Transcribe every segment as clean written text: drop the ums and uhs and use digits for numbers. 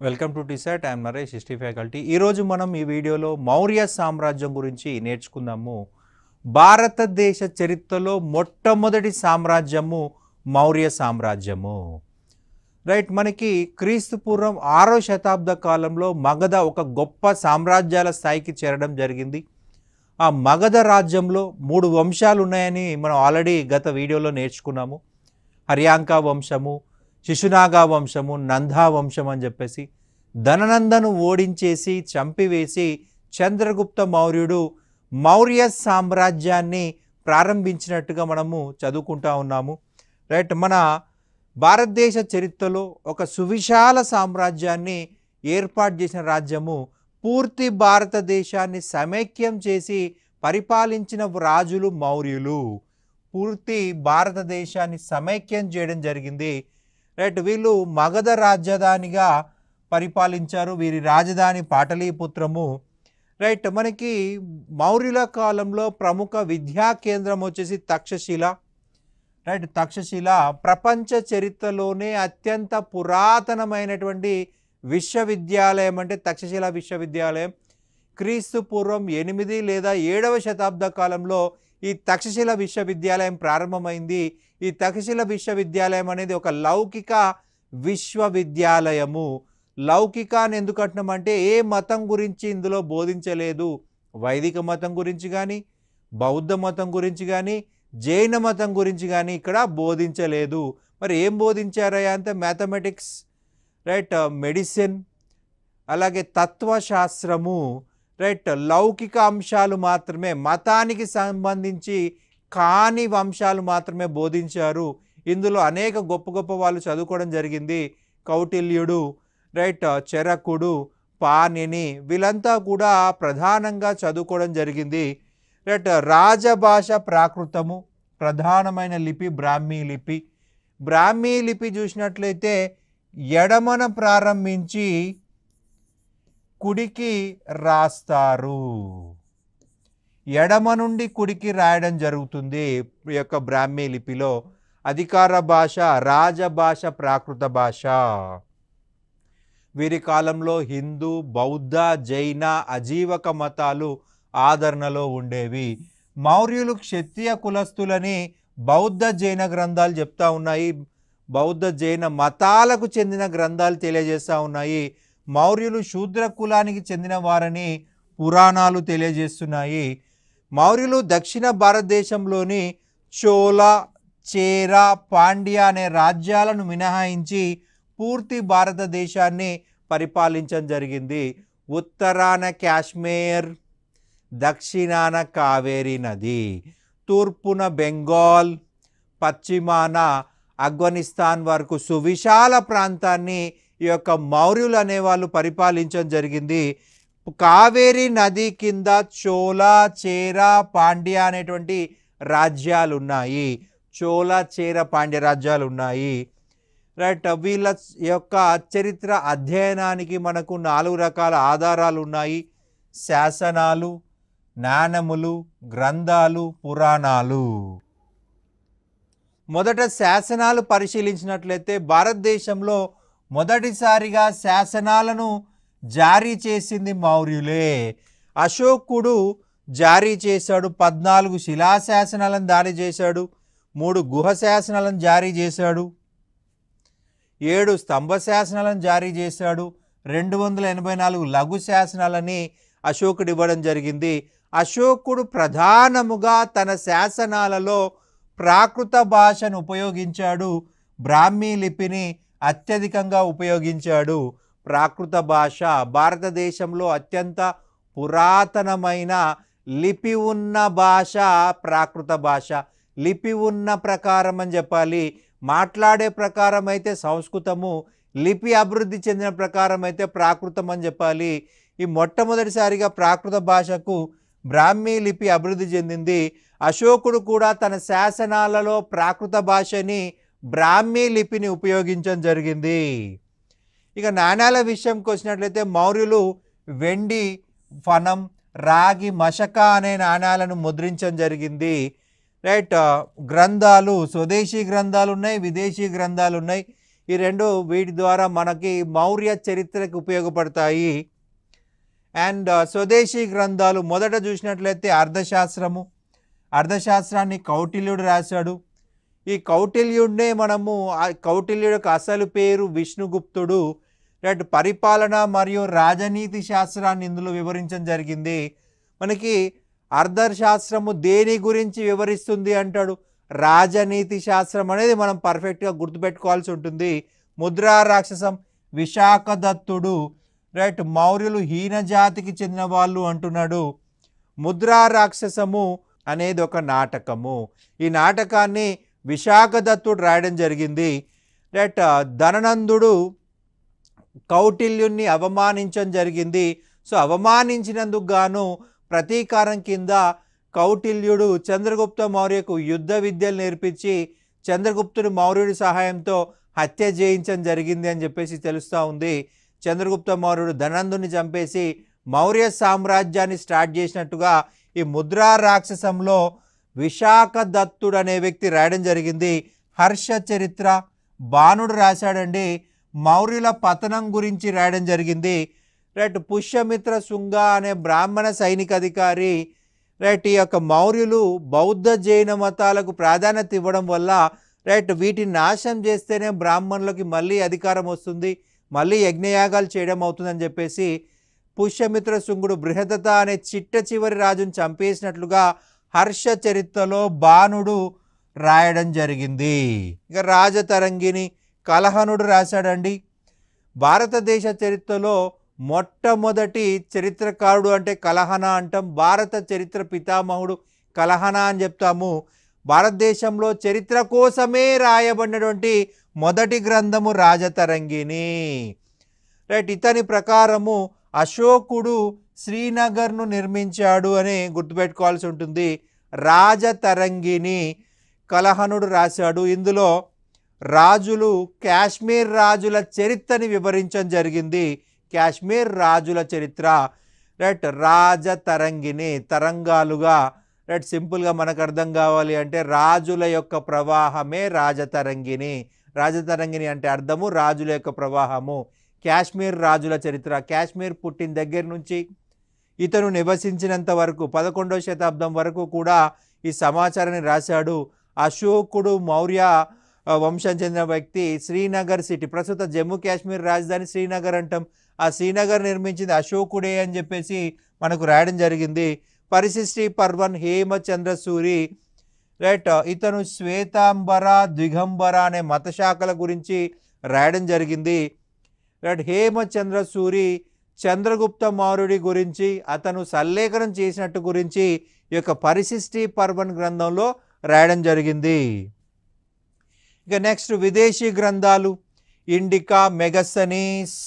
Welcome to TSET. I'm Naresh, history faculty. ఈరోజు మనం ఈ వీడియోలో మౌర్య సామ్రాజ్యం గురించి నేర్చుకుందాము. భారతదేశ చరిత్రలో మొట్టమొదటి సామ్రాజ్యము మౌర్య సామ్రాజ్యము. రైట్, మనకి క్రీస్తు పూర్వం 6వ శతాబ్ద కాలంలో మగధ ఒక గొప్ప సామ్రాజ్యాల స్థాయికి చేరడం జరిగింది. ఆ మగధ రాజ్యంలో 3 వంశాలు ఉన్నాయని మనం ఆల్రెడీ గత వీడియోలో నేర్చుకున్నాము. హర్యాంక వంశము, శిశునాగా వంశము, నందా వంశం అని చెప్పేసి ధననందను ఓడించేసి చంపివేసి చంద్రగుప్త మౌర్యుడు మౌర్య సామ్రాజ్యాన్ని ప్రారంభించినట్టుగా మనము చదువుకుంటా ఉన్నాము. రైట్, మన భారతదేశ చరిత్రలో ఒక సువిశాల సామ్రాజ్యాన్ని ఏర్పాటు చేసిన రాజ్యము, పూర్తి భారతదేశాన్ని సమైక్యం చేసి పరిపాలించిన రాజులు మౌర్యులు. పూర్తి భారతదేశాన్ని సమైక్యం చేయడం జరిగింది. రైట్, వీళ్ళు మగధ రాజధానిగా పరిపాలించారు. వీరి రాజధాని పాటలీపుత్రము. రైట్, మనకి మౌర్యుల కాలంలో ప్రముఖ విద్యా కేంద్రం వచ్చేసి తక్షశిల. రైట్, తక్షశిల ప్రపంచ చరిత్రలోనే అత్యంత పురాతనమైనటువంటి విశ్వవిద్యాలయం అంటే తక్షశిల విశ్వవిద్యాలయం. క్రీస్తు పూర్వం 8 లేదా 7వ శతాబ్ద కాలంలో ఈ తక్షశిల విశ్వవిద్యాలయం ప్రారంభమైంది. ఈ తక్షశిల విశ్వవిద్యాలయం అనేది ఒక లౌకిక విశ్వవిద్యాలయము. లౌకిక అని ఎందుకు అంటున్నామంటే ఏ మతం గురించి ఇందులో బోధించలేదు. వైదిక మతం గురించి కానీ, బౌద్ధ మతం గురించి కానీ, జైన మతం గురించి కానీ ఇక్కడ బోధించలేదు. మరి ఏం బోధించారయ్యా అంటే మ్యాథమెటిక్స్, రైట్, మెడిసిన్, అలాగే తత్వశాస్త్రము, రైట్, లౌకిక అంశాలు మాత్రమే, మతానికి సంబంధించి కాని వంశాలు మాత్రమే బోధించారు. ఇందులో అనేక గొప్ప గొప్ప వాళ్ళు చదువుకోవడం జరిగింది. కౌటిల్యుడు, రైట్, చరకుడు, పాణిని, వీళ్ళంతా కూడా ప్రధానంగా చదువుకోవడం జరిగింది. రైట్, రాజభాష ప్రాకృతము, ప్రధానమైన లిపి బ్రాహ్మీ లిపి. బ్రాహ్మీ లిపి చూసినట్లయితే ఎడమన ప్రారంభించి కుడికి రాస్తారు. ఎడమ నుండి కుడికి రాయడం జరుగుతుంది. ఈ యొక్క బ్రాహ్మీ లిపిలో అధికార భాష రాజభాష ప్రాకృత భాష. వీరి కాలంలో హిందూ, బౌద్ధ, జైన, అజీవక మతాలు ఆదరణలో ఉండేవి. మౌర్యులు క్షత్రియ కులస్తులని బౌద్ధ జైన గ్రంథాలు చెప్తా ఉన్నాయి. బౌద్ధ జైన మతాలకు చెందిన గ్రంథాలు తెలియజేస్తూ ఉన్నాయి. మౌర్యులు శూద్ర కులానికి చెందిన వారని పురాణాలు తెలియజేస్తున్నాయి. మౌర్యులు దక్షిణ భారతదేశంలోని చోళ, చేర, పాండ్య అనే రాజ్యాలను మినహాయించి పూర్తి భారతదేశాన్ని పరిపాలించడం జరిగింది. ఉత్తరాన కాశ్మీర్, దక్షిణాన కావేరీ నది, తూర్పున బెంగాల్, పశ్చిమాన ఆఫ్ఘనిస్తాన్ వరకు సువిశాల ప్రాంతాన్ని ఈ యొక్క మౌర్యులు అనేవాళ్ళు పరిపాలించడం జరిగింది. కావేరీ నది కింద చోళ, చేర, పాండ్య అనేటువంటి రాజ్యాలు ఉన్నాయి. చోళ, చేర, పాండ్య రాజ్యాలు ఉన్నాయి. రైట్, వీళ్ళ యొక్క చరిత్ర అధ్యయనానికి మనకు 4 రకాల ఆధారాలు ఉన్నాయి: శాసనాలు, నాణములు, గ్రంథాలు, పురాణాలు. మొదట శాసనాలు పరిశీలించినట్లయితే భారతదేశంలో మొదటిసారిగా శాసనాలను జారీ చేసింది మౌర్యులే. అశోకుడు జారీ చేశాడు. 14 శిలాశాసనాలను జారీ చేశాడు, 3 గుహ శాసనాలను జారీ చేశాడు, 7 స్తంభ శాసనాలను జారీ చేశాడు, 284 లఘు శాసనాలని అశోకుడు ఇవ్వడం జరిగింది. అశోకుడు ప్రధానముగా తన శాసనాలలో ప్రాకృత భాషను ఉపయోగించాడు. బ్రాహ్మీ లిపిని అత్యధికంగా ఉపయోగించాడు. ప్రాకృత భాష భారతదేశంలో అత్యంత పురాతనమైన లిపి ఉన్న భాష ప్రాకృత భాష. లిపి ఉన్న ప్రకారం అని చెప్పాలి. మాట్లాడే ప్రకారం అయితే సంస్కృతము, లిపి అభివృద్ధి చెందిన ప్రకారం అయితే ప్రాకృతం అని చెప్పాలి. ఈ మొట్టమొదటిసారిగా ప్రాకృత భాషకు బ్రాహ్మీ లిపి అభివృద్ధి చెందింది. అశోకుడు కూడా తన శాసనాలలో ప్రాకృత భాషని, బ్రాహ్మీ లిపిని ఉపయోగించడం జరిగింది. ఇక నాణ్యాల విషయంకి వచ్చినట్లయితే మౌర్యులు వెండి, ఫనం, రాగి, మషక అనే నాణ్యాలను ముద్రించడం జరిగింది. రైట్, గ్రంథాలు, స్వదేశీ గ్రంథాలు ఉన్నాయి, విదేశీ గ్రంథాలు ఉన్నాయి. ఈ రెండు వీటి ద్వారా మనకి మౌర్య చరిత్రకు ఉపయోగపడతాయి. అండ్ స్వదేశీ గ్రంథాలు మొదట చూసినట్లయితే అర్థశాస్త్రము. అర్థశాస్త్రాన్ని కౌటిల్యుడు రాశాడు. ఈ కౌటిల్యుడినే మనము కౌటిల్యుడి యొక్క అసలు పేరు విష్ణుగుప్తుడు. రైట్, పరిపాలన మరియు రాజనీతి శాస్త్రాన్ని ఇందులో వివరించడం జరిగింది. మనకి అర్థశాస్త్రము దేని గురించి వివరిస్తుంది అంటాడు, రాజనీతి శాస్త్రం అనేది మనం పర్ఫెక్ట్గా గుర్తుపెట్టుకోవాల్సి ఉంటుంది. ముద్రా రాక్షసం విశాఖదత్తుడు. రైట్, మౌర్యులు హీన జాతికి చెందిన వాళ్ళు అంటున్నాడు. ముద్రా రాక్షసము అనేది ఒక నాటకము. ఈ నాటకాన్ని విశాఖదత్తుడు రాయడం జరిగింది. రైట్, ధననందుడు కౌటిల్యుణ్ణి అవమానించడం జరిగింది. సో అవమానించినందుకు గాను ప్రతీకారం కింద కౌటిల్యుడు చంద్రగుప్త మౌర్యకు యుద్ధ విద్యలు నేర్పించి చంద్రగుప్తుడు మౌర్యుడి సహాయంతో హత్య చేయించడం జరిగింది అని చెప్పేసి తెలుస్తూ ఉంది. చంద్రగుప్త మౌర్యుడు ధనందుని చంపేసి మౌర్య సామ్రాజ్యాన్ని స్టార్ట్ చేసినట్టుగా ఈ ముద్రా రాక్షసంలో విశాఖదత్తుడు అనే వ్యక్తి రాయడం జరిగింది. హర్ష చరిత్ర బాణుడు రాశాడండి. మౌర్యుల పతనం గురించి రాయడం జరిగింది. రైట్, పుష్యమిత్ర శుంగ అనే బ్రాహ్మణ సైనిక అధికారి రైట్ ఈ యొక్క మౌర్యులు బౌద్ధ జైన మతాలకు ప్రాధాన్యత ఇవ్వడం వల్ల రైట్ వీటిని నాశనం చేస్తేనే బ్రాహ్మణులకి మళ్ళీ అధికారం వస్తుంది, మళ్ళీ యజ్ఞయాగాలు చేయడం అవుతుందని చెప్పేసి పుష్యమిత్ర శుంగుడు బృహదత అనే చిట్ట చివరి రాజును చంపేసినట్లుగా హర్ష చరిత్రలో బాణుడు రాయడం జరిగింది. ఇక రాజతరంగిణి కలహనుడు రాశాడండి. భారతదేశ చరిత్రలో మొట్టమొదటి చరిత్రకారుడు అంటే కలహన అంటాం. భారత చరిత్ర పితామహుడు కలహన అని చెప్తాము. భారతదేశంలో చరిత్ర కోసమే రాయబడినటువంటి మొదటి గ్రంథము రాజతరంగిణి. రైట్, ఇతని ప్రకారము అశోకుడు శ్రీనగర్ను నిర్మించాడు అని గుర్తుపెట్టుకోవాల్సి ఉంటుంది. రాజతరంగిణి కలహనుడు రాశాడు. ఇందులో రాజులు కాశ్మీర్ రాజుల చరిత్రని వివరించడం జరిగింది. కాశ్మీర్ రాజుల చరిత్ర. రైట్, రాజతరంగిణి తరంగాలుగా. రైట్, సింపుల్గా మనకు అర్థం కావాలి అంటే రాజుల యొక్క ప్రవాహమే రాజతరంగిణి. రాజతరంగిణి అంటే అర్థము రాజుల యొక్క ప్రవాహము. కాశ్మీర్ రాజుల చరిత్ర. కాశ్మీర్ పుట్టిన దగ్గర నుంచి ఇతను నివసించినంత వరకు 11వ శతాబ్దం వరకు కూడా ఈ సమాచారాన్ని రాశాడు. అశోకుడు మౌర్య వంశం చెందిన వ్యక్తి. శ్రీనగర్ సిటీ, ప్రస్తుత జమ్మూ కాశ్మీర్ రాజధాని శ్రీనగర్ అంటాం. ఆ శ్రీనగర్ నిర్మించింది అశోకుడే అని చెప్పేసి మనకు రాయడం జరిగింది. పరిశిష్టి పర్వన్ హేమచంద్ర సూరి. రైట్, ఇతను శ్వేతాంబర దిగంబర అనే మతశాఖల గురించి రాయడం జరిగింది. రైట్, హేమచంద్ర సూరి చంద్రగుప్త మౌర్యుడి గురించి అతను సల్లేఖనం చేసినట్టు గురించి ఈ యొక్క పరిశిష్టి పర్వన్ గ్రంథంలో రాయడం జరిగింది. ఇక నెక్స్ట్ విదేశీ గ్రంథాలు ఇండికా మెగసనీస్.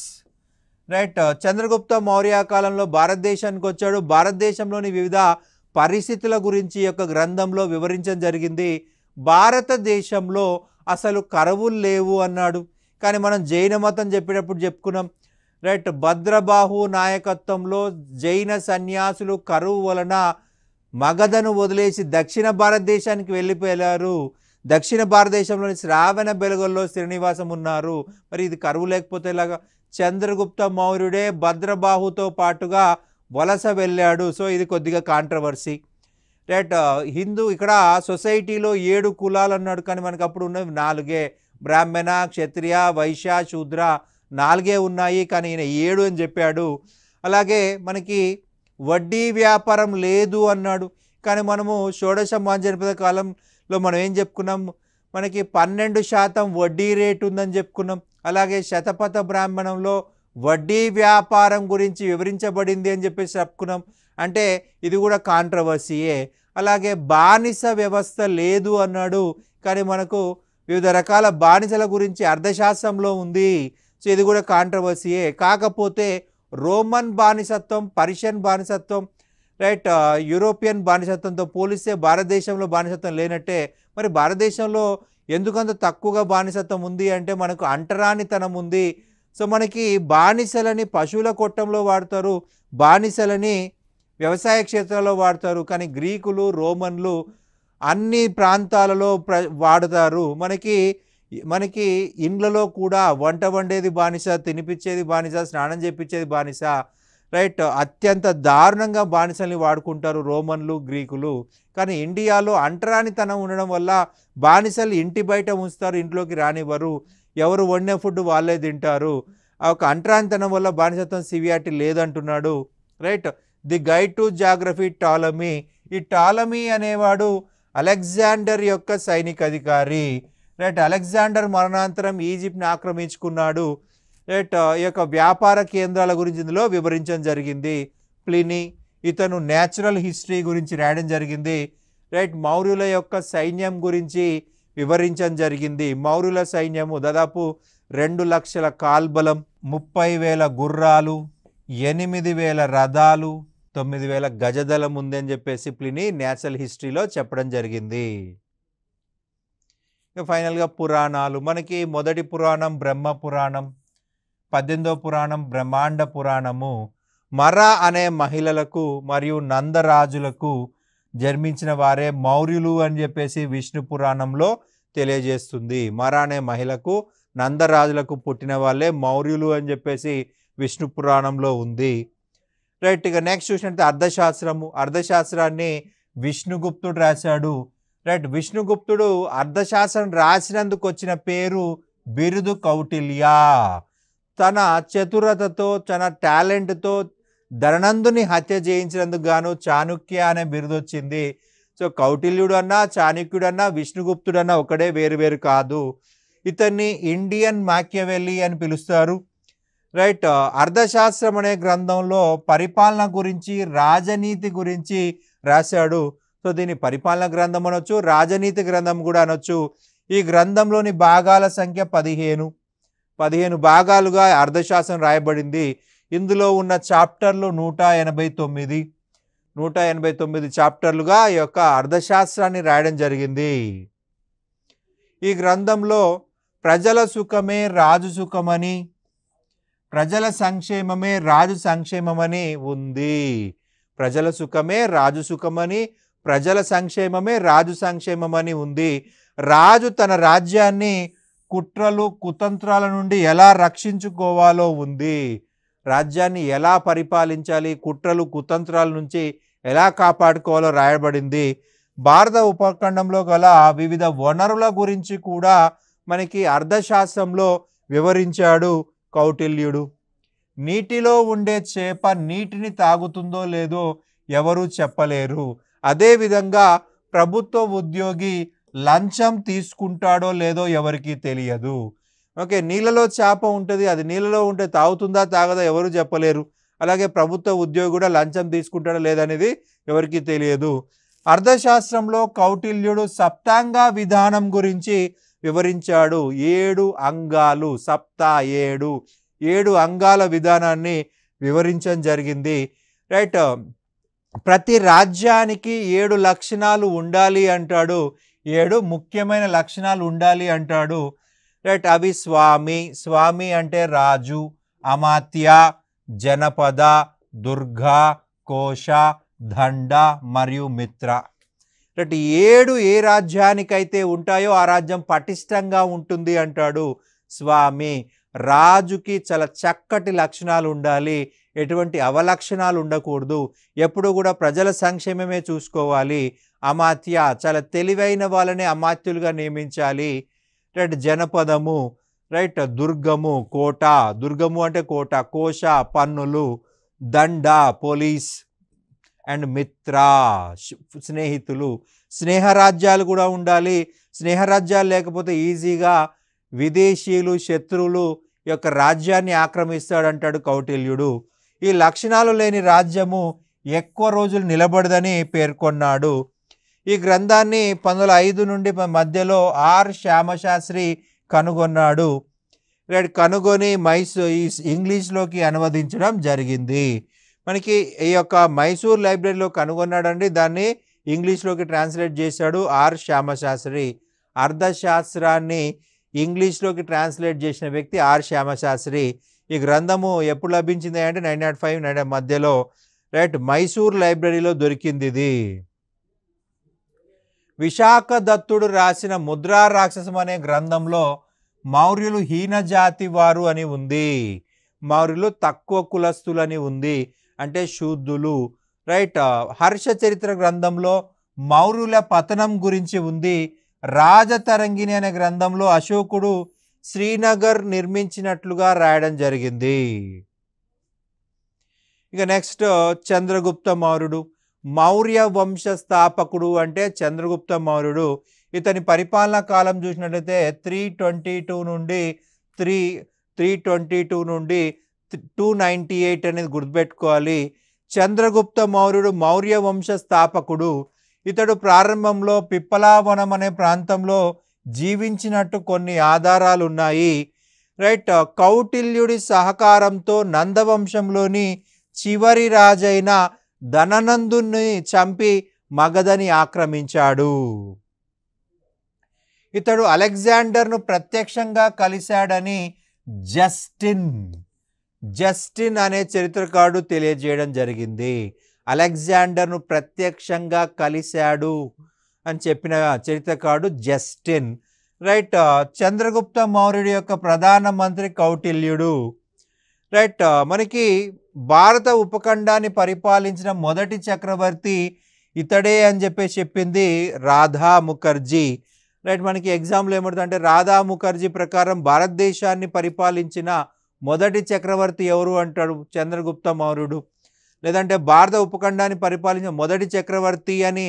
రైట్, చంద్రగుప్త మౌర్య కాలంలో భారతదేశానికి వచ్చాడు. భారతదేశంలోని వివిధ పరిస్థితుల గురించి ఈ యొక్క గ్రంథంలో వివరించడం జరిగింది. భారతదేశంలో అసలు కరువులు లేవు అన్నాడు. కానీ మనం జైన మతం చెప్పేటప్పుడు చెప్పుకున్నాం. రైట్, భద్రబాహు నాయకత్వంలో జైన సన్యాసులు కరువు వలన మగధను వదిలేసి దక్షిణ భారతదేశానికి వెళ్ళిపోయారు. దక్షిణ భారతదేశంలోని శ్రావణ బెలుగుల్లో శ్రీనివాసం ఉన్నారు. మరి ఇది కరువు లేకపోతే ఇలాగా చంద్రగుప్త మౌర్యుడే భద్రబాహుతో పాటుగా వలస వెళ్ళాడు. సో ఇది కొద్దిగా కాంట్రవర్సీ. రైట్, హిందూ ఇక్కడ సొసైటీలో 7 కులాలు అన్నాడు. కానీ మనకు అప్పుడు ఉన్నవి 4. బ్రాహ్మణ, క్షత్రియ, వైశ్య, శూద్ర 4 ఉన్నాయి. కానీ ఈయన 7 అని చెప్పాడు. అలాగే మనకి వడ్డీ వ్యాపారం లేదు అన్నాడు. కానీ మనము షోడశ జనపద కాలంలో మనం ఏం చెప్పుకున్నాం, మనకి 12% వడ్డీ రేటు ఉందని చెప్పుకున్నాం. అలాగే శతపథ బ్రాహ్మణంలో వడ్డీ వ్యాపారం గురించి వివరించబడింది అని చెప్పేసి చెప్పుకున్నాం. అంటే ఇది కూడా కాంట్రవర్సీయే. అలాగే బానిస వ్యవస్థ లేదు అన్నాడు. కానీ మనకు వివిధ రకాల బానిసల గురించి అర్థశాస్త్రంలో ఉంది. సో ఇది కూడా కాంట్రవర్సీయే. కాకపోతే రోమన్ బానిసత్వం, పర్షియన్ బానిసత్వం, రైట్, యూరోపియన్ బానిసత్వంతో పోలిస్తే భారతదేశంలో బానిసత్వం లేనట్టే. మరి భారతదేశంలో ఎందుకంత తక్కువగా బానిసత్వం ఉంది అంటే మనకు అంటరానితనం ఉంది. సో మనకి బానిసలని పశువుల కొట్టంలో వాడతారు, బానిసలని వ్యవసాయ క్షేత్రాల్లో వాడతారు. కానీ గ్రీకులు, రోమన్లు అన్ని ప్రాంతాలలో వాడతారు. మనకి మనకి ఇండ్లలో కూడా వంట వండేది బానిస, తినిపించేది బానిస, స్నానం చేపించేది బానిస, రైట్. అత్యంత దారుణంగా బానిసల్ని వాడుకుంటారు రోమన్లు, గ్రీకులు. కానీ ఇండియాలో అంటరానితనం ఉండడం వల్ల బానిసలు ఇంటి బయట ఉంచుతారు, ఇంట్లోకి రానివ్వరు. ఎవరు వండిన ఫుడ్ వాళ్ళే తింటారు. ఆ ఒక అంటరానితనం వల్ల బానిసత్వం సివియారిటీ లేదంటున్నాడు, right. The guide to geography Ptolemy. ఈ టాలమీ అనేవాడు అలెగ్జాండర్ యొక్క సైనిక అధికారి, రైట్. అలెగ్జాండర్ మరణాంతరం ఈజిప్ట్ని ఆక్రమించుకున్నాడు, రైట్. ఈ యొక్క వ్యాపార కేంద్రాల గురించి ఇందులో వివరించడం జరిగింది. ప్లినీ ఇతను న్యాచురల్ హిస్టరీ గురించి రాయడం జరిగింది, రైట్. మౌర్యుల యొక్క సైన్యం గురించి వివరించడం జరిగింది. మౌర్యుల సైన్యము దాదాపు 2 లక్షల కాల్బలం, 30,000 గుర్రాలు, 8,000 రథాలు, 9,000 గజదళం ఉందని చెప్పేసి ప్లినీ న్యాచురల్ హిస్టరీలో చెప్పడం జరిగింది. ఇక ఫైనల్గా పురాణాలు. మనకి మొదటి పురాణం బ్రహ్మ పురాణం, 18వ పురాణం బ్రహ్మాండ పురాణము మర అనే మహిళలకు మరియు నందరాజులకు జన్మించిన వారే మౌర్యులు అని చెప్పేసి విష్ణు పురాణంలో తెలియజేస్తుంది. మర అనే మహిళకు నందరాజులకు పుట్టిన వాళ్ళే మౌర్యులు అని చెప్పేసి విష్ణు పురాణంలో ఉంది, రైట్. ఇక నెక్స్ట్ చూసినట్టు అర్థశాస్త్రము. అర్థశాస్త్రాన్ని విష్ణుగుప్తుడు రాశాడు, రైట్. విష్ణుగుప్తుడు అర్థశాస్త్రం రాసినందుకు వచ్చిన పేరు బిరుదు కౌటిల్య. తన చతురతతో, తన టాలెంట్తో ధననందుని హత్య చేయించినందుకు గాను చాణుక్య అనే బిరుదు వచ్చింది. సో కౌటిల్యుడు అన్నా, చాణుక్యుడు అన్నా, విష్ణుగుప్తుడు అన్నా ఒకడే, వేరు వేరు కాదు. ఇతన్ని ఇండియన్ మాకియవెల్లి అని పిలుస్తారు, రైట్. అర్థశాస్త్రం అనే గ్రంథంలో పరిపాలన గురించి, రాజనీతి గురించి రాశాడు. సో దీన్ని పరిపాలన గ్రంథం అనొచ్చు, రాజనీతి గ్రంథం కూడా అనొచ్చు. ఈ గ్రంథంలోని భాగాల సంఖ్య 15 భాగాలుగా అర్థశాస్త్రం రాయబడింది. ఇందులో ఉన్న చాప్టర్లు 189 చాప్టర్లుగా ఈ యొక్క అర్థశాస్త్రాన్ని రాయడం జరిగింది. ఈ గ్రంథంలో ప్రజల సుఖమే రాజు సుఖమని, ప్రజల సంక్షేమమే రాజు సంక్షేమమని ఉంది. ప్రజల సుఖమే రాజు సుఖమని, ప్రజల సంక్షేమమే రాజు సంక్షేమమని ఉంది. రాజు తన రాజ్యాన్ని కుట్రలు కుతంత్రాల నుండి ఎలా రక్షించుకోవాలో ఉంది. రాజ్యాన్ని ఎలా పరిపాలించాలి, కుట్రలు కుతంత్రాల నుంచి ఎలా కాపాడుకోవాలో రాయబడింది. భారత ఉపఖండంలో గల వివిధ వనరుల గురించి కూడా మనకి అర్థశాస్త్రంలో వివరించాడు కౌటిల్యుడు. నీటిలో ఉండే చేప నీటిని తాగుతుందో లేదో ఎవరూ చెప్పలేరు. అదేవిధంగా ప్రభుత్వ ఉద్యోగి లంచం తీసుకుంటాడో లేదో ఎవరికీ తెలియదు. ఓకే, నీళ్ళలో చేప ఉంటుంది, అది నీళ్ళలో ఉంటే తాగుతుందా తాగదా ఎవరు చెప్పలేరు. అలాగే ప్రభుత్వ ఉద్యోగి కూడా లంచం తీసుకుంటాడో లేదనేది ఎవరికీ తెలియదు. అర్థశాస్త్రంలో కౌటిల్యుడు సప్తాంగ విధానం గురించి వివరించాడు. 7 అంగాలు, 7 అంగాల విధానాన్ని వివరించడం జరిగింది, రైట్. ప్రతి రాజ్యానికి 7 లక్షణాలు ఉండాలి అంటాడు, 7 ముఖ్యమైన లక్షణాలు ఉండాలి అంటాడు, రైట్. అవి స్వామి అంటే రాజు, అమాత్య, జనపద, దుర్గ, కోశ, దండ మరియు మిత్ర. రైట్. 7 ఏ రాజ్యానికైతే ఉంటాయో ఆ రాజ్యం పటిష్టంగా ఉంటుంది అంటాడు స్వామి. రాజుకి చాలా చక్కటి లక్షణాలు ఉండాలి, ఎటువంటి అవలక్షణాలు ఉండకూడదు, ఎప్పుడు కూడా ప్రజల సంక్షేమమే చూసుకోవాలి. అమాత్య చాలా తెలివైన వాళ్ళని అమాత్యులుగా నియమించాలి, రైట్. జనపదము, రైట్. దుర్గము, కోట, దుర్గము అంటే కోట, కోశ పన్నులు, దండ పోలీస్, అండ్ మిత్ర స్నేహితులు. స్నేహరాజ్యాలు కూడా ఉండాలి. స్నేహరాజ్యాలు లేకపోతే ఈజీగా విదేశీయులు, శత్రువులు యొక్క రాజ్యాన్ని ఆక్రమిస్తాడంటాడు కౌటిల్యుడు. ఈ లక్షణాలు లేని రాజ్యము ఎక్కువ రోజులు నిలబడదని పేర్కొన్నాడు. ఈ గ్రంథాన్ని 1905 నుండి మధ్యలో ఆర్ శ్యామశాస్త్రి కనుగొన్నాడు, రైట్. కనుగొని ఇంగ్లీష్లోకి అనువదించడం జరిగింది. మనకి ఈ యొక్క మైసూర్ లైబ్రరీలో కనుగొన్నాడండి, దాన్ని ఇంగ్లీష్లోకి ట్రాన్స్లేట్ చేశాడు ఆర్ శ్యామశాస్త్రి. అర్థశాస్త్రాన్ని ఇంగ్లీష్లోకి ట్రాన్స్లేట్ చేసిన వ్యక్తి ఆర్ శ్యామశాస్త్రి. ఈ గ్రంథము ఎప్పుడు లభించింది అంటే 1905 మధ్యలో, రైట్. మైసూర్ లైబ్రరీలో దొరికింది ఇది. విశాఖ దత్తుడు రాసిన ముద్రా రాక్షసం అనే గ్రంథంలో మౌర్యులు హీన జాతి వారు అని ఉంది, మౌర్యులు తక్కువ కులస్తులు అని ఉంది, అంటే శూద్రులు, రైట్. హర్ష చరిత్ర గ్రంథంలో మౌర్యుల పతనం గురించి ఉంది. రాజతరంగిణి అనే గ్రంథంలో అశోకుడు శ్రీనగర్ నిర్మించినట్లుగా రాయడం జరిగింది. ఇక నెక్స్ట్ చంద్రగుప్త మౌర్యుడు, మౌర్య వంశ స్థాపకుడు అంటే చంద్రగుప్త మౌర్యుడు. ఇతని పరిపాలనా కాలం చూసినట్లయితే 322 నుండి 298 అనేది గుర్తుపెట్టుకోవాలి. చంద్రగుప్త మౌర్యుడు మౌర్య వంశ స్థాపకుడు. ఇతడు ప్రారంభంలో పిప్పలావనం అనే ప్రాంతంలో జీవించినట్టు కొన్ని ఆధారాలు ఉన్నాయి, రైట్. కౌటిల్యుడి సహకారంతో నందవంశంలోని చివరి రాజైన ధననందుని చంపి మగధని ఆక్రమించాడు. ఇతడు అలెగ్జాండర్ను ప్రత్యక్షంగా కలిశాడని జస్టిన్ అనే చరిత్రకారుడు తెలియజేయడం జరిగింది. అలెగ్జాండర్ను ప్రత్యక్షంగా కలిశాడు అని చెప్పిన చరిత్రకారుడు జస్టిన్, రైట్. చంద్రగుప్త మౌర్యుడి యొక్క ప్రధానమంత్రి కౌటిల్యుడు, రైట్. మనకి భారత ఉపఖండాన్ని పరిపాలించిన మొదటి చక్రవర్తి ఇతడే అని చెప్పింది రాధా ముఖర్జీ, రైట్. మనకి ఎగ్జామ్లో ఏమవుతుందంటే రాధా ముఖర్జీ ప్రకారం భారతదేశాన్ని పరిపాలించిన మొదటి చక్రవర్తి ఎవరు అంటాడు, చంద్రగుప్త మౌర్యుడు. లేదంటే భారత ఉపఖండాన్ని పరిపాలించిన మొదటి చక్రవర్తి అని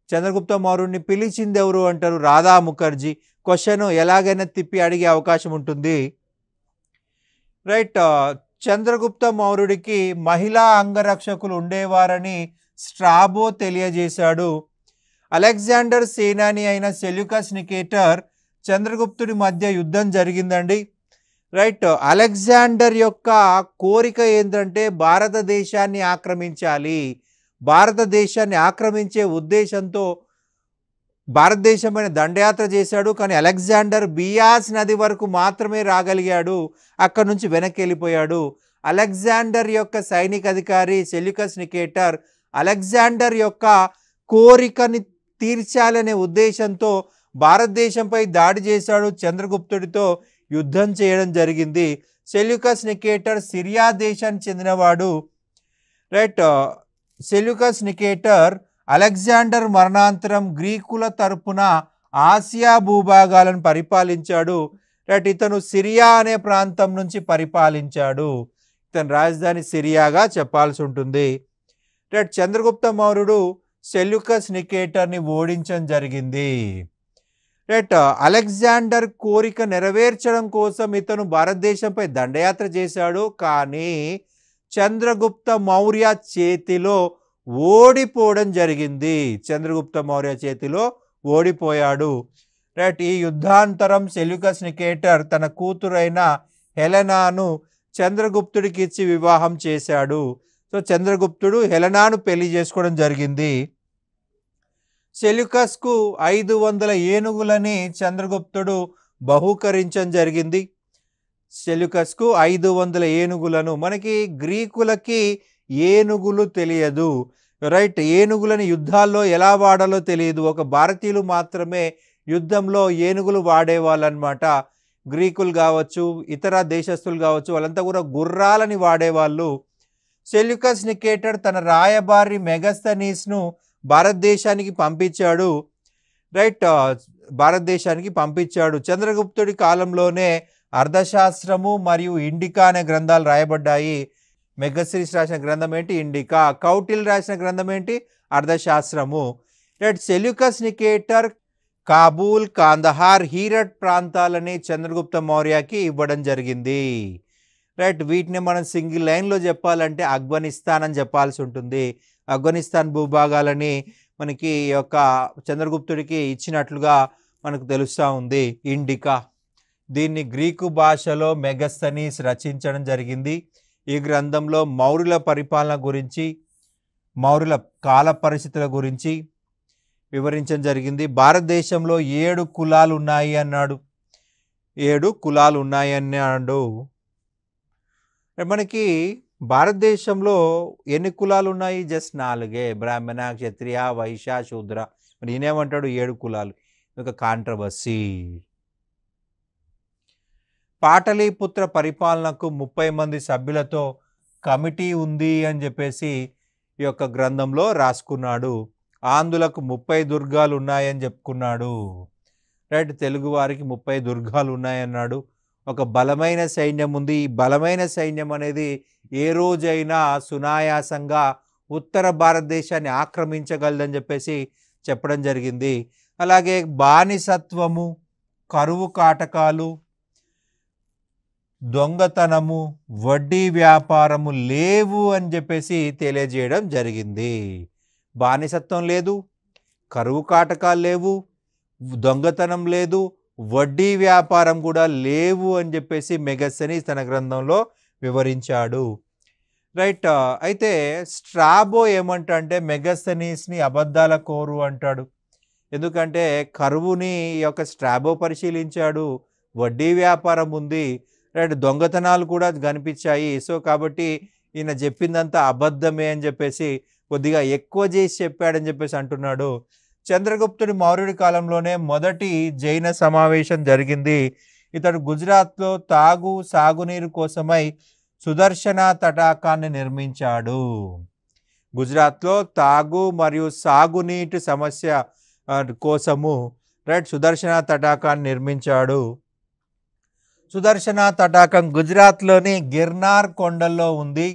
చంద్రగుప్త మౌర్యుడిని పిలిచింది ఎవరు అంటారు, రాధా ముఖర్జీ. క్వశ్చన్ ఎలాగైనా తిప్పి అడిగే అవకాశం ఉంటుంది, రైట్. చంద్రగుప్త మౌర్యుడికి మహిళా అంగరక్షకులు ఉండేవారని స్ట్రాబో తెలియజేశాడు. అలెగ్జాండర్ సేనాని అయిన సెల్యూకస్ నికేటర్ చంద్రగుప్తుడి మధ్య యుద్ధం జరిగిందండి, రైట్. అలెగ్జాండర్ యొక్క కోరిక ఏంటంటే భారతదేశాన్ని ఆక్రమించాలి. భారతదేశాన్ని ఆక్రమించే ఉద్దేశంతో భారతదేశం పైన దండయాత్ర చేశాడు. కానీ అలెగ్జాండర్ బియాస్ నది వరకు మాత్రమే రాగలిగాడు, అక్కడ నుంచి వెనక్కి వెళ్ళిపోయాడు. అలెగ్జాండర్ యొక్క సైనిక అధికారి సెల్యూకస్ నికేటర్ అలెగ్జాండర్ యొక్క కోరికని తీర్చాలనే ఉద్దేశంతో భారతదేశంపై దాడి చేశాడు. చంద్రగుప్తుడితో యుద్ధం చేయడం జరిగింది. సెల్యూకస్ నికేటర్ సిరియా దేశానికి చెందినవాడు, రైట్. సెల్యూకస్ నికేటర్ అలెగ్జాండర్ మరణాంతరం గ్రీకుల తరపున ఆసియా భూభాగాలను పరిపాలించాడు, రైట్. ఇతను సిరియా అనే ప్రాంతం నుంచి పరిపాలించాడు. ఇతని రాజధాని సిరియాగా చెప్పాల్సి ఉంటుంది, రైట్. చంద్రగుప్త మౌర్యుడు సెల్యూకస్ నికేటర్ని ఓడించడం జరిగింది, రైట్. అలెగ్జాండర్ కోరిక నెరవేర్చడం కోసం ఇతను భారతదేశంపై దండయాత్ర చేశాడు. కానీ చంద్రగుప్త మౌర్య చేతిలో ఓడిపోవడం జరిగింది. చంద్రగుప్త మౌర్య చేతిలో ఓడిపోయాడు, రైట్. ఈ యుద్ధాంతరం సెల్యూకస్ నికేటర్ తన కూతురైన హెలెనాను చంద్రగుప్తుడికి ఇచ్చి వివాహం చేశాడు. సో చంద్రగుప్తుడు హెలెనాను పెళ్లి చేసుకోవడం జరిగింది. సెల్యూకస్కు 500 ఏనుగులని చంద్రగుప్తుడు బహూకరించడం జరిగింది. సెల్యూకస్కు 500 ఏనుగులను. మనకి గ్రీకులకి ఏనుగులు తెలియదు, రైట్. ఏనుగులని యుద్ధాల్లో ఎలా వాడాలో తెలియదు. ఒక భారతీయులు మాత్రమే యుద్ధంలో ఏనుగులు వాడేవాళ్ళు అనమాట. గ్రీకులు కావచ్చు, ఇతర దేశస్తులు కావచ్చు, వాళ్ళంతా కూడా గుర్రాలని వాడేవాళ్ళు. సెల్యూకస్ నికేటర్ తన రాయబారి మెగస్తనీస్ను భారతదేశానికి పంపించాడు, రైట్. భారతదేశానికి పంపించాడు. చంద్రగుప్తుడి కాలంలోనే అర్థశాస్త్రము మరియు ఇండికా అనే గ్రంథాలు రాయబడ్డాయి. మెగస్తనీస్ రాసిన గ్రంథం ఏంటి, ఇండికా. కౌటిల్ రాసిన గ్రంథం ఏంటి, అర్థశాస్త్రము, right. Seleucus Nicator Kabul, Kandahar, Herat ప్రాంతాలని చంద్రగుప్త మౌర్యకి ఇవ్వడం జరిగింది, రైట్. వీటిని మనం సింగిల్ లైన్లో చెప్పాలంటే ఆఫ్ఘనిస్తాన్ అని చెప్పాల్సి ఉంటుంది. ఆఫ్ఘనిస్తాన్ భూభాగాలని మనకి యొక్క చంద్రగుప్తుడికి ఇచ్చినట్లుగా మనకు తెలుస్తూ ఉంది. ఇండికా, దీన్ని గ్రీకు భాషలో మెగస్తనీస్ రచించడం జరిగింది. ఈ గ్రంథంలో మౌర్యుల పరిపాలన గురించి, మౌర్యుల కాల పరిస్థితుల గురించి వివరించడం జరిగింది. భారతదేశంలో 7 కులాలు ఉన్నాయి అన్నాడు, 7 కులాలు ఉన్నాయి అన్నాడు. మనకి భారతదేశంలో ఎన్ని కులాలు ఉన్నాయి, జస్ట్ 4. బ్రాహ్మణ, క్షత్రియ, వైశ్య, శూద్ర, మరి ఈయనేమంటాడు 7 కులాలు. ఒక కాంట్రవర్సీ. పాటలీపుత్ర పరిపాలనకు 30 మంది సభ్యులతో కమిటీ ఉంది అని చెప్పేసి ఈ యొక్క గ్రంథంలో రాసుకున్నాడు. ఆంధ్రులకు 30 దుర్గాలు ఉన్నాయని చెప్పుకున్నాడు. రైట్, తెలుగు వారికి 30 దుర్గాలు ఉన్నాయన్నాడు. ఒక బలమైన సైన్యం ఉంది. ఈ బలమైన సైన్యం అనేది ఏ రోజైనా సునాయాసంగా ఉత్తర భారతదేశాన్ని ఆక్రమించగలదని చెప్పేసి చెప్పడం జరిగింది. అలాగే బానిసత్వము, కరువు కాటకాలు, దొంగతనము, వడ్డీ వ్యాపారము లేవు అని చెప్పేసి తెలియజేయడం జరిగింది. బానిసత్వం లేదు, కరువు కాటకాలు లేవు, దొంగతనం లేదు, వడ్డీ వ్యాపారం కూడా లేవు అని చెప్పేసి మెగస్తనీస్ తన గ్రంథంలో వివరించాడు. రైట్, అయితే స్ట్రాబో ఏమంటే మెగస్తనీస్ని అబద్ధాల కోరు అంటాడు. ఎందుకంటే కరువుని ఈ యొక్క స్ట్రాబో పరిశీలించాడు, వడ్డీ వ్యాపారం ఉంది, రైట్, దొంగతనాలు కూడా కనిపించాయి. సో కాబట్టి ఈయన చెప్పిందంతా అబద్ధమే అని చెప్పేసి కొద్దిగా ఎక్కువ చేసి చెప్పాడని చెప్పేసి అంటున్నాడు. చంద్రగుప్తుడి మౌర్యుడి కాలంలోనే మొదటి జైన సమావేశం జరిగింది. ఇతడు గుజరాత్లో సాగునీరు కోసమై సుదర్శన తటాకాన్ని నిర్మించాడు. గుజరాత్లో తాగు మరియు సాగునీటి సమస్య కోసము రైట్ సుదర్శన తటాకాన్ని నిర్మించాడు. సుదర్శన తటాకం గుజరాత్లోని గిర్నార్ కొండల్లో ఉంది.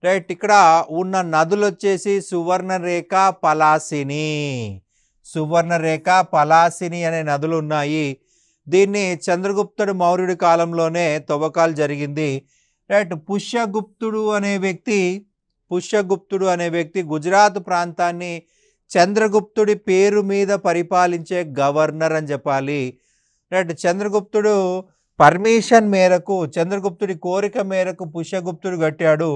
రైట్, ఇక్కడ ఉన్న నదులు వచ్చేసి సువర్ణరేఖ, పలాసిని అనే నదులు ఉన్నాయి. దీన్ని చంద్రగుప్తుడు మౌర్యుడి కాలంలోనే తవ్వకాలు జరిగింది. రైట్, పుష్యగుప్తుడు అనే వ్యక్తి గుజరాత్ ప్రాంతాన్ని చంద్రగుప్తుడి పేరు మీద పరిపాలించే గవర్నర్ అని చెప్పాలి. రైట్, చంద్రగుప్తుడు పర్మిషన్ మేరకు, చంద్రగుప్తుడి కోరిక మేరకు పుష్యగుప్తుడు కట్టాడు.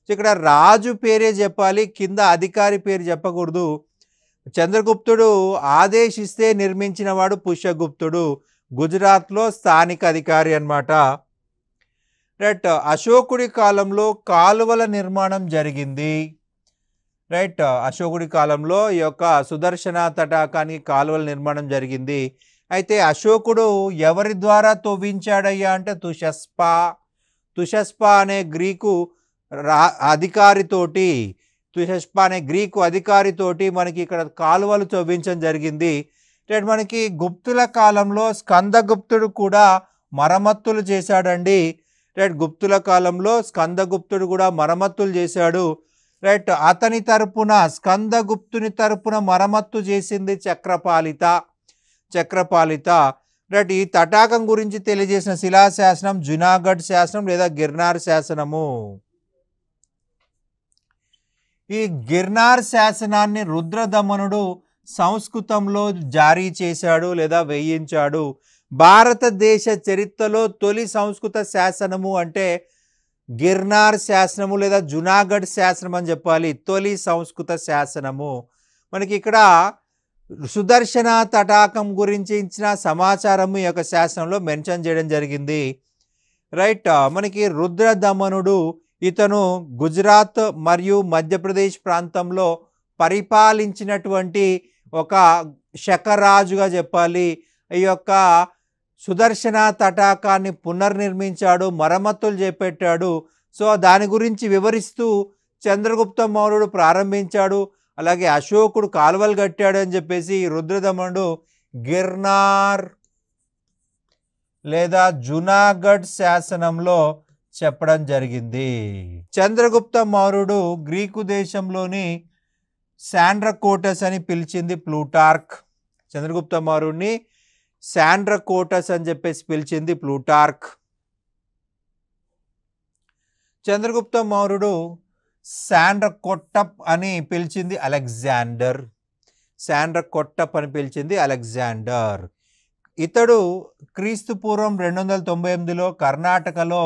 ఇక్కడ రాజు పేరే చెప్పాలి, కింద అధికారి పేరు చెప్పకూడదు. చంద్రగుప్తుడు ఆదేశిస్తే నిర్మించిన వాడు పుష్యగుప్తుడు, గుజరాత్లో స్థానిక అధికారి అన్నమాట. రైట్, అశోకుడి కాలంలో కాలువల నిర్మాణం జరిగింది. రైట్, అశోకుడి కాలంలో ఈ యొక్క సుదర్శన తటాకానికి కాలువల నిర్మాణం జరిగింది. అయితే అశోకుడు ఎవరి ద్వారా తవ్వించాడయ్యా అంటే తుషస్పా అనే గ్రీకు అధికారితోటి మనకి ఇక్కడ కాలువలు తవ్వించడం జరిగింది. మనకి గుప్తుల కాలంలో స్కందగుప్తుడు కూడా మరమ్మతులు చేశాడండి. రైట్, గుప్తుల కాలంలో స్కందగుప్తుడు కూడా మరమ్మతులు చేశాడు. రైట్, అతని తరపున స్కందగుప్తుని తరపున మరమ్మత్తు చేసింది చక్రపాలిత. రైట్, ఈ తటాకం గురించి తెలియజేసిన శిలాశాసనం జునాగఢ్ శాసనం లేదా గిర్నార్ శాసనము. ఈ గిర్నార్ శాసనాన్ని రుద్రదమనుడు సంస్కృతంలో జారీ చేశాడు లేదా వేయించాడు. భారతదేశ చరిత్రలో తొలి సంస్కృత శాసనము అంటే గిర్నార్ శాసనము లేదా జునాగఢ్ శాసనం అని చెప్పాలి. తొలి సంస్కృత శాసనము. మనకి ఇక్కడ సుదర్శన తటాకం గురించి ఇచ్చిన సమాచారము ఈ యొక్క శాసనంలో మెన్షన్ చేయడం జరిగింది. రైట్, మనకి రుద్రదమనుడు ఇతను గుజరాత్ మరియు మధ్యప్రదేశ్ ప్రాంతంలో పరిపాలించినటువంటి ఒక శకరాజుగా చెప్పాలి. ఈ యొక్క సుదర్శన తటాకాన్ని పునర్నిర్మించాడు, మరమ్మతులు చేపట్టాడు. సో దాని గురించి వివరిస్తూ చంద్రగుప్త మౌర్యుడు ప్రారంభించాడు, అలాగే అశోకుడు కాలువలు కట్టాడు అని చెప్పేసి రుద్రదమనుడు గిర్నార్ లేదా జునాగఢ్ శాసనంలో చెప్పడం జరిగింది. చంద్రగుప్త మౌర్యుడు గ్రీకు దేశంలోని శాండ్రకోటస్ అని పిలిచింది ప్లూటార్క్. చంద్రగుప్త మౌర్యుడిని శాండ్రకోటస్ అని చెప్పేసి పిలిచింది ప్లూటార్క్. చంద్రగుప్త మౌర్యుడు శాండ్రకోట్టప్ అని పిలిచింది అలెగ్జాండర్. ఇతడు క్రీస్తు పూర్వం 298లో కర్ణాటకలో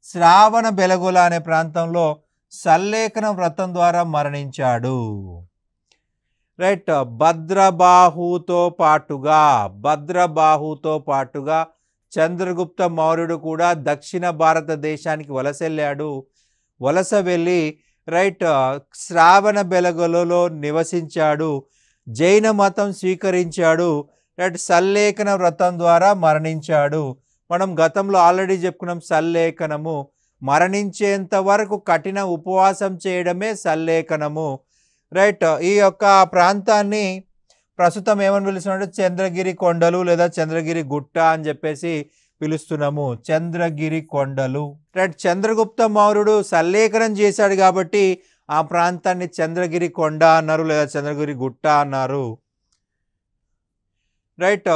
శ్రావణ బెలగొల అనే ప్రాంతంలో సల్లేఖన వ్రతం ద్వారా మరణించాడు. రైట్, భద్రబాహుతో పాటుగా చంద్రగుప్త మౌర్యుడు కూడా దక్షిణ భారతదేశానికి వలస వెళ్ళి రైట్ శ్రావణ బెలగొలలో నివసించాడు. జైన మతం స్వీకరించాడు. రైట్, సల్లేఖన వ్రతం ద్వారా మరణించాడు. మనం గతంలో ఆల్రెడీ చెప్పుకున్నాం సల్లేఖనము, మరణించేంత వరకు కఠిన ఉపవాసం చేయడమే సల్లేఖనము. రైట్, ఈ యొక్క ప్రాంతాన్ని ప్రస్తుతం ఏమని పిలుస్తున్నాడు, చంద్రగిరి కొండలు లేదా చంద్రగిరి గుట్ట అని చెప్పేసి పిలుస్తున్నాము. చంద్రగిరి కొండలు. రైట్, చంద్రగుప్త మౌర్యుడు సల్లేఖనం చేశాడు కాబట్టి ఆ ప్రాంతాన్ని చంద్రగిరి కొండ అన్నారు లేదా చంద్రగిరి గుట్ట అన్నారు. రైట్,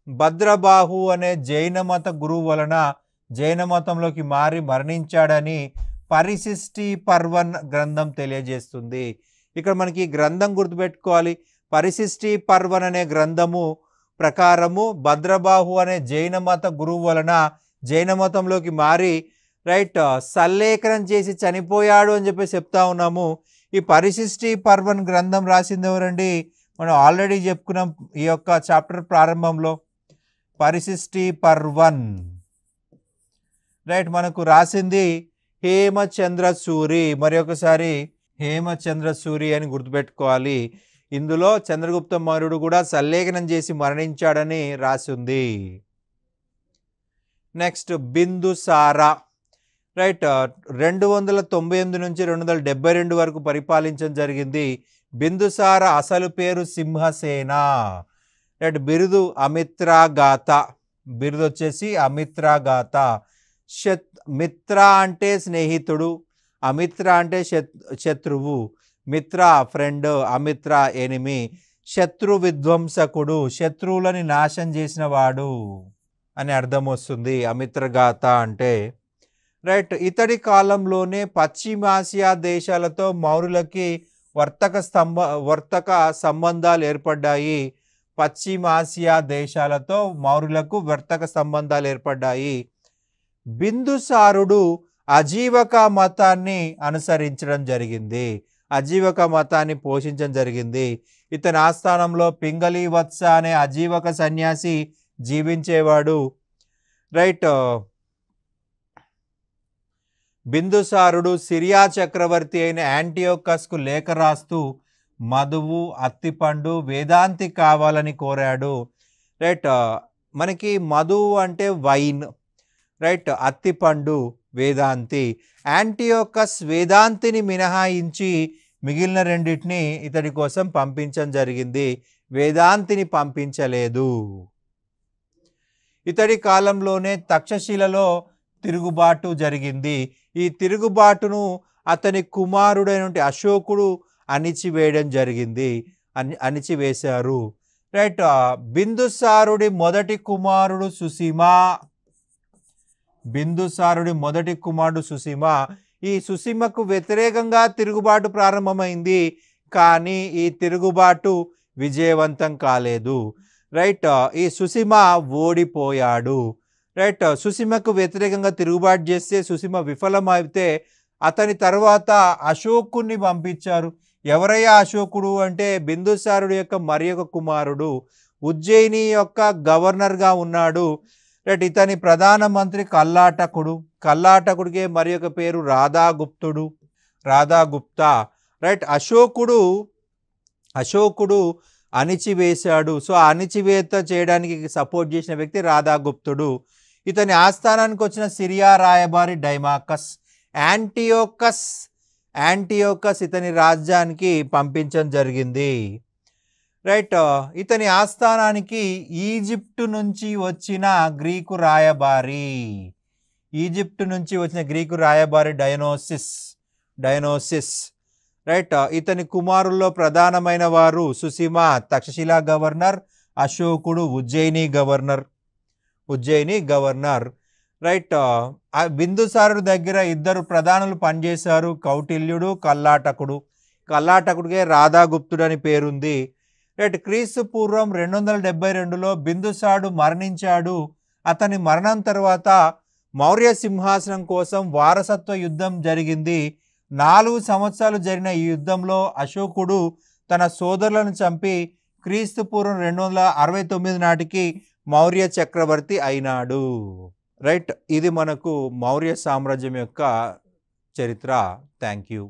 భద్రబాహు అనే జైన మత గురువు వలన జైన మతంలోకి మారి మరణించాడని పరిశిష్టి పర్వన్ గ్రంథం తెలియజేస్తుంది. ఇక్కడ మనకి గ్రంథం గుర్తుపెట్టుకోవాలి. పరిశిష్టి పర్వన్ అనే గ్రంథము ప్రకారము భద్రబాహు అనే జైన మత గురువు వలన జైన మతంలోకి మారి రైట్ సల్లేఖనం చేసి చనిపోయాడు అని చెప్పి చెప్తా ఉన్నాము. ఈ పరిశిష్టి పర్వన్ గ్రంథం రాసింది ఎవరండి? మనం ఆల్రెడీ చెప్పుకున్నాం ఈ యొక్క చాప్టర్ ప్రారంభంలో. పరిశిష్టి పర్వన్ రైట్ మనకు రాసింది హేమచంద్ర సూరి. మరి ఒకసారి హేమచంద్ర సూరి అని గుర్తుపెట్టుకోవాలి. ఇందులో చంద్రగుప్త మౌర్యుడు కూడా సల్లేఖనం చేసి మరణించాడని రాసింది. నెక్స్ట్ బిందుసార. రైట్, 298 నుంచి 272 వరకు పరిపాలించడం జరిగింది. బిందుసార అసలు పేరు సింహసేన. రైట్, బిరుదు అమిత్రాగాత. బిరుదు వచ్చేసి అమిత్రాగాత. మిత్ర అంటే స్నేహితుడు, అమిత్ర అంటే శత్రువు. మిత్ర ఫ్రెండ్, అమిత్ర ఎనిమి. శత్రు విధ్వంసకుడు, శత్రువులని నాశనం చేసిన వాడు అని అర్థం వస్తుంది అమిత్రగాత అంటే. రైట్, ఇతడి కాలంలోనే పశ్చిమాసియా దేశాలతో మౌర్యులకి వర్తక సంబంధాలు ఏర్పడ్డాయి. పశ్చిమాసియా దేశాలతో మౌర్యులకు వర్తక సంబంధాలు ఏర్పడ్డాయి. బిందుసారుడు అజీవక మతాన్ని అనుసరించడం జరిగింది. అజీవక మతాన్ని పోషించడం జరిగింది. ఇతని ఆస్థానంలో పింగళి వత్స అనే అజీవక సన్యాసి జీవించేవాడు. రైట్, బిందుసారుడు సిరియా చక్రవర్తి అయిన యాంటియోకస్కు లేఖ రాస్తూ మధువు, అత్తిపండు, వేదాంతి కావాలని కోరాడు. రైట్, మనకి మధువు అంటే వైన్, రైట్, అత్తిపండు వేదాంతి. యాంటియోకస్ వేదాంతిని మినహాయించి మిగిలిన రెండింటిని ఇతడి కోసం పంపించడం జరిగింది. వేదాంతిని పంపించలేదు. ఇతడి కాలంలోనే తక్షశిలలో తిరుగుబాటు జరిగింది. ఈ తిరుగుబాటును అతని కుమారుడైన అశోకుడు అణిచివేయడం జరిగింది. అణిచివేశారు. రైట్, బిందుసారుడి మొదటి కుమారుడు సుసీమ. బిందుసారుడి మొదటి కుమారుడు సుసీమ. ఈ సుసీమకు వ్యతిరేకంగా తిరుగుబాటు ప్రారంభమైంది, కానీ ఈ తిరుగుబాటు విజయవంతం కాలేదు. రైట్, ఈ సుసీమ ఓడిపోయాడు. రైట్, సుసీమకు వ్యతిరేకంగా తిరుగుబాటు చేస్తే సుసీమ విఫలమైతే అతని తర్వాత అశోకుని పంపించారు. ఎవరయ్యా అశోకుడు అంటే బిందుసారుడు యొక్క మరి ఒక కుమారుడు. ఉజ్జయిని యొక్క గవర్నర్గా ఉన్నాడు. రైట్, ఇతని ప్రధానమంత్రి కల్లాటకుడు. కల్లాటకుడికే మరి ఒక పేరు రాధాగుప్తుడు, రాధాగుప్త. రైట్, అశోకుడు అణిచివేశాడు. సో అణిచివేత చేయడానికి సపోర్ట్ చేసిన వ్యక్తి రాధాగుప్తుడు. ఇతని ఆస్థానానికి వచ్చిన సిరియా రాయబారి డైమాకస్. యాంటియోకస్ ఇతని రాజ్యానికి పంపించడం జరిగింది. రైట్, ఇతని ఆస్థానానికి ఈజిప్టు నుంచి వచ్చిన గ్రీకు రాయబారి. ఈజిప్టు నుంచి వచ్చిన గ్రీకు రాయబారి డయనోసిస్. రైట్, ఇతని కుమారుల్లో ప్రధానమైన వారు సుసీమ తక్షశిలా గవర్నర్, అశోకుడు ఉజ్జయిని గవర్నర్. రైట్, బిందుసారుడు దగ్గర ఇద్దరు ప్రధానులు పనిచేశారు, కౌటిల్యుడు, కల్లాటకుడు. కల్లాటకుడికే రాధాగుప్తుడు అని పేరుంది. రైట్, క్రీస్తు పూర్వం 272లో బిందుసారుడు మరణించాడు. అతని మరణం తర్వాత మౌర్య సింహాసనం కోసం వారసత్వ యుద్ధం జరిగింది. 4 సంవత్సరాలు జరిగిన ఈ యుద్ధంలో అశోకుడు తన సోదరులను చంపి క్రీస్తు పూర్వం 269 నాటికి మౌర్య చక్రవర్తి అయినాడు. రైట్, ఇది మనకు మౌర్య సామ్రాజ్యం యొక్క చరిత్ర. Thank you.